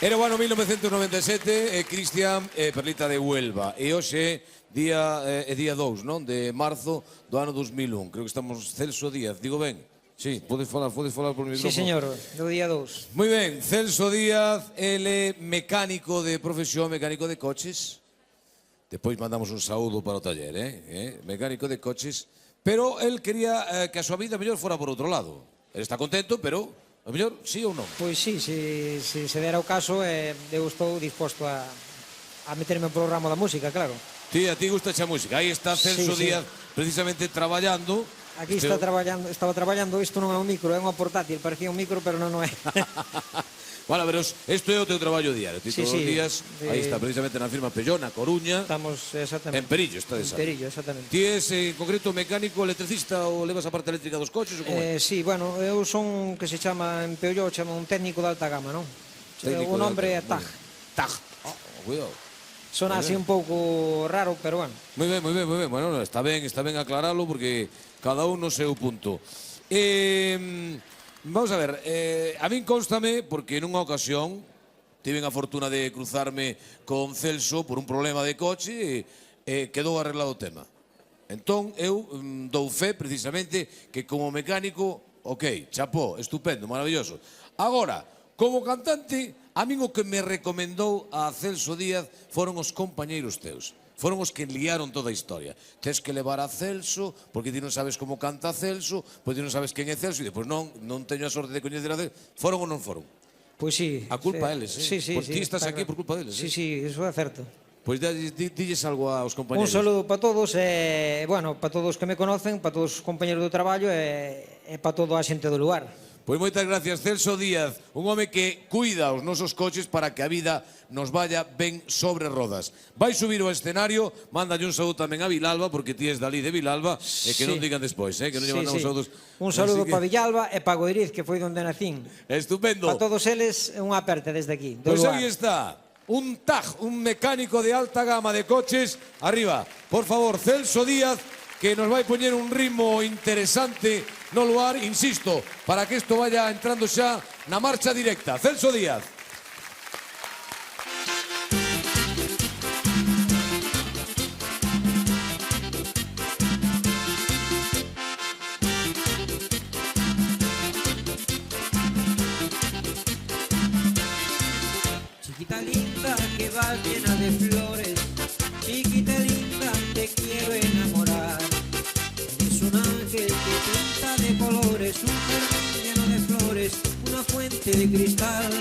Era o ano 1997 Cristian Perlita de Huelva e hoxe día 2, non? De marzo do ano 2001. Creo que estamos Celso Díaz, digo ben? Sí, podes falar por micrófono. Sí, señor, do día 2. Moi ben, Celso Díaz, ele mecánico de profesión, mecánico de coches. Depois mandamos un saúdo para o taller, mecánico de coches. Pero el quería que a súa vida mellor fora por outro lado. Ele está contento, pero a mellor sí ou non? Pois sí, se dera o caso, eu estou disposto a meterme no programa da música, claro. Ti, a ti gusta a música. Aí está Celso Díaz precisamente traballando. Aquí estaba traballando, isto non é un micro, é unha portátil, parecía un micro, pero non é. Vale, pero isto é o teu traballo diario. Ti todos os días, aí está, precisamente na firma Peugeot, na Coruña. Estamos, exactamente. En Perillo, está de En Perillo, exactamente. Ti és, en concreto, mecánico, electricista ou levas a parte eléctrica dos coches ou como é? Sí, bueno, eu son, que se chama, en Peugeot, chama un técnico de alta gama, non? O nombre é TAG. TAG. Cuidado. Sona así un pouco raro, pero bueno. Moi ben. Bueno, está ben aclaralo porque cada un no seu punto. Vamos a ver, a min constame porque nunha ocasión tiven a fortuna de cruzarme con Celso por un problema de coche e quedou arreglado o tema. Entón, eu dou fe precisamente que como mecánico, ok, chapó, estupendo, maravilloso. Agora, como cantante, a min o que me recomendou a Celso Díaz foron os compañeiros teus. Foron os que liaron toda a historia. Tens que levar a Celso, porque ti non sabes como canta Celso, pois ti non sabes quen é Celso, e depois non teño a sorte de coñecer a Celso. Foron ou non foron? Pois sí. A culpa eles, Sí. Pois ti estás aquí por culpa deles. Sí, iso é certo. Pois dilles algo aos compañeros. Un saludo para todos, bueno, para todos que me conocen, para todos os compañeros do traballo e para toda a xente do lugar. Pois moitas gracias, Celso Díaz, un home que cuida os nosos coches para que a vida nos vaya ben sobre rodas. Vai subir ao escenario, mándalle un saúdo tamén a Vilalba, porque ti és dali de Vilalba, e que non digan despois, que non lle mandamos saúdos. Un saludo para Villalba e para Goiriz, que foi donde nacín. Estupendo. Para todos eles, unha aperta desde aquí. Pois aí está, un TAG, un mecánico de alta gama de coches. Arriba, por favor, Celso Díaz, que nos vai poñer un ritmo interesante no lugar, insisto, para que isto vaya entrando xa na marcha directa. Celso Díaz. Chiquita linda que va llena de flores, chiquita linda te quiero enamorar. Eres un ángel que pinta de colores, un jardín lleno de flores, una fuente de cristal.